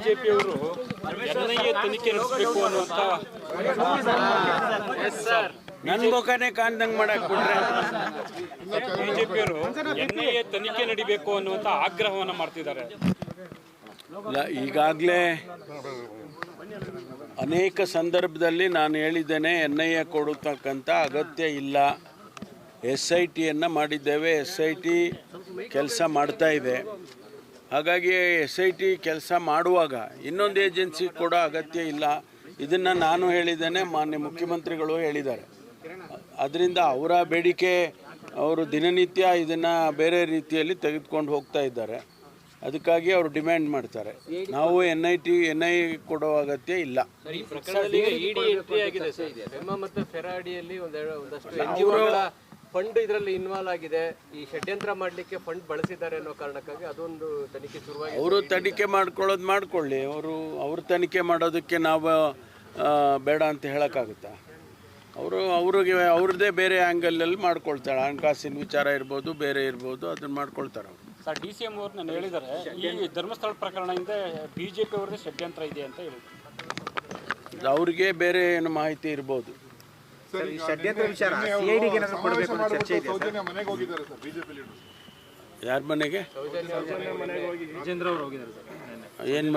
ಬಿಜೆಪಿಯವರು NIA ತನಿಖೆ ನಡೆಸಬೇಕು ಅನ್ನುವಂತ ನನ್ನ ಮುಖನೇ ಕಾಣ್ದಂಗೆ ಮಾಡಕ್ಕೆ ಬಿಟ್ರೆ ಬಿಜೆಪಿಯವರು NIA ತನಿಖೆ ನಡಿಬೇಕು ಅನ್ನುವಂತ ಆಗ್ರಹವನ್ನ ಮಾಡ್ತಿದ್ದಾರೆ. ಈಗಾಗಲೇ ಅನೇಕ ಸಂದರ್ಭದಲ್ಲಿ ನಾನು ಹೇಳಿದ್ದೇನೆ, NIA ಕೊಡತಕ್ಕಂಥ ಅಗತ್ಯ ಇಲ್ಲ. SITಯನ್ನು ಮಾಡಿದ್ದೇವೆ, SIT ಕೆಲಸ ಮಾಡ್ತಾ ಇದೆ. ಹಾಗಾಗಿ SIT ಕೆಲಸ ಮಾಡುವಾಗ ಇನ್ನೊಂದು ಏಜೆನ್ಸಿ ಕೊಡೋ ಅಗತ್ಯ ಇಲ್ಲ. ಇದನ್ನು ನಾನು ಹೇಳಿದ್ದೇನೆ, ಮಾನ್ಯ ಮುಖ್ಯಮಂತ್ರಿಗಳು ಹೇಳಿದ್ದಾರೆ. ಅದರಿಂದ ಅವರ ಬೇಡಿಕೆ, ಅವರು ದಿನನಿತ್ಯ ಇದನ್ನು ಬೇರೆ ರೀತಿಯಲ್ಲಿ ತೆಗೆದುಕೊಂಡು ಹೋಗ್ತಾ ಇದ್ದಾರೆ. ಅದಕ್ಕಾಗಿ ಅವರು ಡಿಮ್ಯಾಂಡ್ ಮಾಡ್ತಾರೆ. ನಾವು NIA ಕೊಡೋ ಅಗತ್ಯ ಇಲ್ಲ. ಫಂಡ್ ಇದರಲ್ಲಿ ಇನ್ವಾಲ್ವ್ ಆಗಿದೆ, ಈ ಷಡ್ಯಂತ್ರ ಮಾಡಲಿಕ್ಕೆ ಫಂಡ್ ಬಳಸಿದ್ದಾರೆ ಅನ್ನೋ ಕಾರಣಕ್ಕಾಗಿ ಅದೊಂದು ತನಿಖೆ ಶುರುವಾಗಿ ಅವರು ತನಿಖೆ ಮಾಡ್ಕೊಳ್ಳೋದು ಮಾಡ್ಕೊಳ್ಳಿ. ಅವರು ತನಿಖೆ ಮಾಡೋದಕ್ಕೆ ನಾವು ಬೇಡ ಅಂತ ಹೇಳೋಕ್ಕಾಗುತ್ತಾ? ಅವ್ರದ್ದೇ ಬೇರೆ ಆ್ಯಂಗಲಲ್ಲಿ ಮಾಡ್ಕೊಳ್ತಾಳೆ. ಹಣಕಾಸಿನ ವಿಚಾರ ಇರ್ಬೋದು, ಬೇರೆ ಇರ್ಬೋದು, ಅದನ್ನು ಮಾಡ್ಕೊಳ್ತಾರೆ ಅವರು. ಸರ್, DCM ಅವರು ನಾನು ಹೇಳಿದ್ದಾರೆ, ಈ ಧರ್ಮಸ್ಥಳ ಪ್ರಕರಣದಿಂದ ಬಿಜೆಪಿ ಅವರದೇ ಷಡ್ಯಂತ್ರ ಇದೆ ಅಂತ ಹೇಳಿದ್ರು. ಅವ್ರಿಗೆ ಬೇರೆ ಏನು ಮಾಹಿತಿ ಇರ್ಬೋದು. ಯಾರ ಮನೆಗೆ ಏನು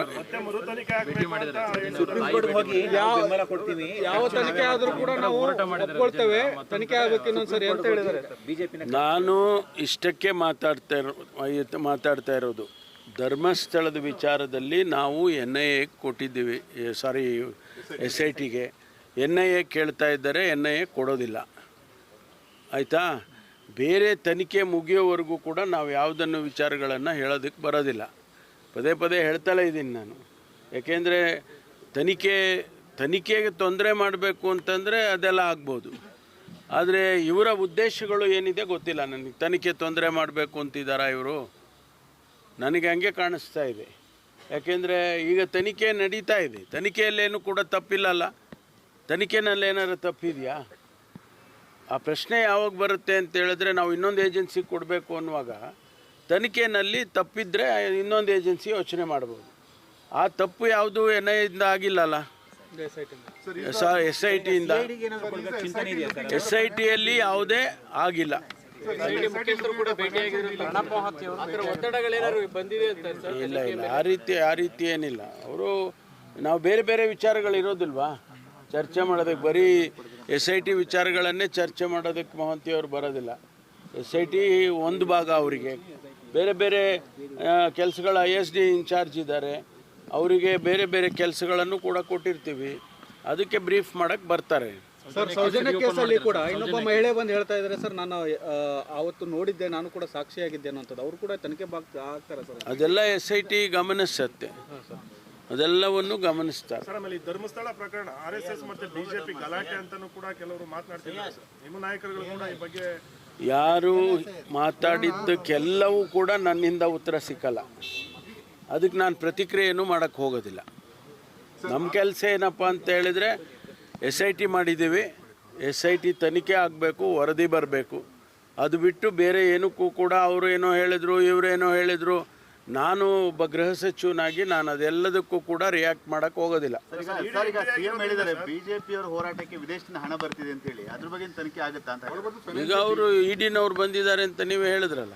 ಯಾವ ತನಿಖೆ ಆದರೂ ಕೂಡ ನಾವು ಒಪ್ಕೊಳ್ತೇವೆ, ತನಿಖೆ ಆಗಬೇಕು ಇನ್ನೊಂದ್ಸರಿ ಅಂತ ಹೇಳಿದ್ದಾರೆ ಬಿಜೆಪಿ. ನಾನು ಇಷ್ಟಕ್ಕೆ ಮಾತಾಡ್ತಾ ಇರೋದು, ಧರ್ಮಸ್ಥಳದ ವಿಚಾರದಲ್ಲಿ ನಾವು NIA ಕೊಟ್ಟಿದ್ದೀವಿ, ಸಾರಿ SITಗೆ. NIA ಕೇಳ್ತಾ ಇದ್ದಾರೆ, NIA ಕೊಡೋದಿಲ್ಲ. ಆಯಿತಾ? ಬೇರೆ ತನಿಖೆ ಮುಗಿಯೋವರೆಗೂ ಕೂಡ ನಾವು ಯಾವುದನ್ನು ವಿಚಾರಗಳನ್ನು ಹೇಳೋದಕ್ಕೆ ಬರೋದಿಲ್ಲ. ಪದೇ ಪದೇ ಹೇಳ್ತಲೇ ಇದ್ದೀನಿ ನಾನು. ಯಾಕೆಂದರೆ ತನಿಖೆಗೆ ತೊಂದರೆ ಮಾಡಬೇಕು ಅಂತಂದರೆ ಅದೆಲ್ಲ ಆಗ್ಬೋದು. ಆದರೆ ಇವರ ಉದ್ದೇಶಗಳು ಏನಿದೆ ಗೊತ್ತಿಲ್ಲ ನನಗೆ. ತನಿಖೆ ತೊಂದರೆ ಮಾಡಬೇಕು ಅಂತಿದ್ದಾರಾ ಇವರು? ನನಗೆ ಹಂಗೆ ಕಾಣಿಸ್ತಾ ಇದೆ. ಯಾಕೆಂದರೆ ಈಗ ತನಿಖೆ ನಡೀತಾ ಇದೆ, ತನಿಖೆಯಲ್ಲೇನು ಕೂಡ ತಪ್ಪಿಲ್ಲಲ್ಲ. ತನಿಖೆನಲ್ಲಿ ಏನಾದ್ರು ತಪ್ಪಿದೆಯಾ? ಆ ಪ್ರಶ್ನೆ ಯಾವಾಗ ಬರುತ್ತೆ ಅಂತ ಹೇಳಿದ್ರೆ, ನಾವು ಇನ್ನೊಂದು ಏಜೆನ್ಸಿ ಕೊಡಬೇಕು ಅನ್ನುವಾಗ ತನಿಖೆಯಲ್ಲಿ ತಪ್ಪಿದ್ರೆ ಇನ್ನೊಂದು ಏಜೆನ್ಸಿ ಯೋಚನೆ ಮಾಡ್ಬೋದು. ಆ ತಪ್ಪು ಯಾವುದು NIAದಿಂದ ಆಗಿಲ್ಲಲ್ಲ, SITಯಿಂದ. SITಯಲ್ಲಿ ಯಾವುದೇ ಆಗಿಲ್ಲ. ಇಲ್ಲ ಇಲ್ಲ, ಆ ರೀತಿ ಏನಿಲ್ಲ. ನಾವು ಬೇರೆ ಬೇರೆ ವಿಚಾರಗಳಿರೋದಿಲ್ವಾ ಚರ್ಚೆ ಮಾಡೋದಕ್ಕೆ? ಬರೀ SIT ವಿಚಾರಗಳನ್ನೇ ಚರ್ಚೆ ಮಾಡೋದಕ್ಕೆ ಮಹಂತಿಯವರು ಬರೋದಿಲ್ಲ. SIT ಒಂದು ಭಾಗ, ಅವರಿಗೆ ಬೇರೆ ಬೇರೆ ಕೆಲಸಗಳ ISD ಇನ್ಚಾರ್ಜ್ ಇದ್ದಾರೆ, ಅವರಿಗೆ ಬೇರೆ ಬೇರೆ ಕೆಲಸಗಳನ್ನು ಕೂಡ ಕೊಟ್ಟಿರ್ತೀವಿ. ಅದಕ್ಕೆ ಬ್ರೀಫ್ ಮಾಡೋಕ್ಕೆ ಬರ್ತಾರೆ. ಸರ್, ಸೌಜನ್ಯ ಕೇಸಲ್ಲಿ ಕೂಡ ಇನ್ನೊಬ್ಬ ಮಹಿಳೆ ಬಂದು ಹೇಳ್ತಾ ಇದ್ದಾರೆ, ಸರ್ ನಾನು ಆವತ್ತು ನೋಡಿದ್ದೆ, ನಾನು ಕೂಡ ಸಾಕ್ಷಿಯಾಗಿದ್ದೆ ಅನ್ನೋಂಥದ್ದು. ಅವರು ಕೂಡ ತನಿಖೆ ಆಗ್ತಾರೆ ಸರ್? ಅದೆಲ್ಲ SIT ಗಮನಿಸುತ್ತೆ, ಅದೆಲ್ಲವನ್ನು ಗಮನಿಸ್ತಾರೆ. ಸರ್, ಆಮೇಲೆ ಈ ಧರ್ಮಸ್ಥಳ ಪ್ರಕರಣ RSS ಮತ್ತೆ ಬಿಜೆಪಿ ಗಲಾಟೆ ಅಂತಾನೂ ಕೂಡ ಕೆಲವರು ಮಾತನಾಡ್ತಿದ್ದಾರೆ. ನಿಮ್ಮ ನಾಯಕರುಗಳು ಕೂಡ ಈ ಬಗ್ಗೆ ಯಾರು ಮಾತಾಡಿದ್ದಕ್ಕೆಲ್ಲವೂ ಕೂಡ ನನ್ನಿಂದ ಉತ್ತರ ಸಿಕ್ಕಲ್ಲ. ಅದಕ್ಕೆ ನಾನು ಪ್ರತಿಕ್ರಿಯೆಯನ್ನು ಮಾಡೋಕ್ಕೆ ಹೋಗೋದಿಲ್ಲ. ನಮ್ಮ ಕೆಲಸ ಏನಪ್ಪ ಅಂತ ಹೇಳಿದರೆ, SIT ಮಾಡಿದ್ದೀವಿ, SIT ತನಿಖೆ ಆಗಬೇಕು, ವರದಿ ಬರಬೇಕು. ಅದು ಬಿಟ್ಟು ಬೇರೆ ಏನಕ್ಕೂ ಕೂಡ ಅವರು ಏನೋ ಹೇಳಿದ್ರು, ಇವರೇನೋ ಹೇಳಿದ್ರು, ನಾನು ಒಬ್ಬ ಗೃಹ ಸಚಿವನಾಗಿ ನಾನು ಅದೆಲ್ಲದಕ್ಕೂ ಕೂಡ ರಿಯಾಕ್ಟ್ ಮಾಡಕ್ಕೆ ಹೋಗೋದಿಲ್ಲ. ಬಿಜೆಪಿಯವರ ಹೋರಾಟಕ್ಕೆ ವಿದೇಶದಿಂದ ಹಣ ಬರ್ತಿದೆ ಅಂತ ಹೇಳಿ, ಅದ್ರ ಬಗ್ಗೆ ತನಿಖೆ ಆಗುತ್ತಾ ಅಂತ? ಈಗ ಅವರು EDನವ್ರು ಬಂದಿದ್ದಾರೆ ಅಂತ ನೀವೇ ಹೇಳಿದ್ರಲ್ಲ.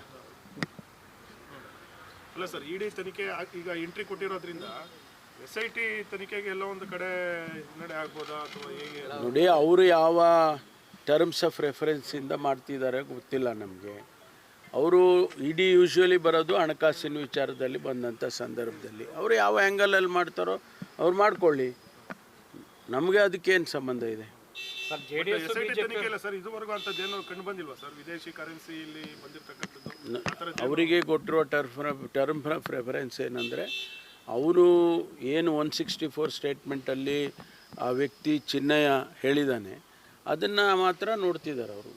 ಅಲ್ಲ ಸರ್, ED ತನಿಖೆ ಈಗ ಎಂಟ್ರಿ ಕೊಟ್ಟಿರೋದ್ರಿಂದ SIT ತನಿಖೆಗೆ ಎಲ್ಲ ಒಂದು ಕಡೆ ಹಿನ್ನಡೆ ಆಗ್ಬೋದಾ ಅಥವಾ ಹೇಗೆ? ನೋಡಿ, ಅವರು ಯಾವ ಟರ್ಮ್ಸ್ ಆಫ್ ರೆಫರೆನ್ಸಿಂದ ಮಾಡ್ತಿದ್ದಾರೆ ಗೊತ್ತಿಲ್ಲ ನಮಗೆ. ಅವರು ED ಯೂಶ್ವಲಿ ಬರೋದು ಹಣಕಾಸಿನ ವಿಚಾರದಲ್ಲಿ ಬಂದಂಥ ಸಂದರ್ಭದಲ್ಲಿ. ಅವರು ಯಾವ ಆ್ಯಂಗಲಲ್ಲಿ ಮಾಡ್ತಾರೋ ಅವ್ರು ಮಾಡ್ಕೊಳ್ಳಿ, ನಮಗೆ ಅದಕ್ಕೇನು ಸಂಬಂಧ ಇದೆ? ಸರ್, ಇದುವರೆಗೂ ಅಂಥದ್ದೇನು ಕಂಡು ಬಂದಿಲ್ವಾ ಸರ್? ವಿದೇಶಿ ಕರೆನ್ಸಿ ಇಲ್ಲಿ ಬಂದಿರತಕ್ಕಂಥದ್ದು ಅವರಿಗೆ ಕೊಟ್ಟಿರೋ ಟರ್ಮ್ ಆಫ್ ರೆಫರೆನ್ಸ್ ಏನಂದರೆ, ಅವರು ಏನು 164 ಸ್ಟೇಟ್ಮೆಂಟಲ್ಲಿ ಆ ವ್ಯಕ್ತಿ ಚಿನ್ನಯ್ಯ ಹೇಳಿದ್ದಾನೆ, ಅದನ್ನು ಮಾತ್ರ ನೋಡ್ತಿದ್ದಾರೆ ಅವರು.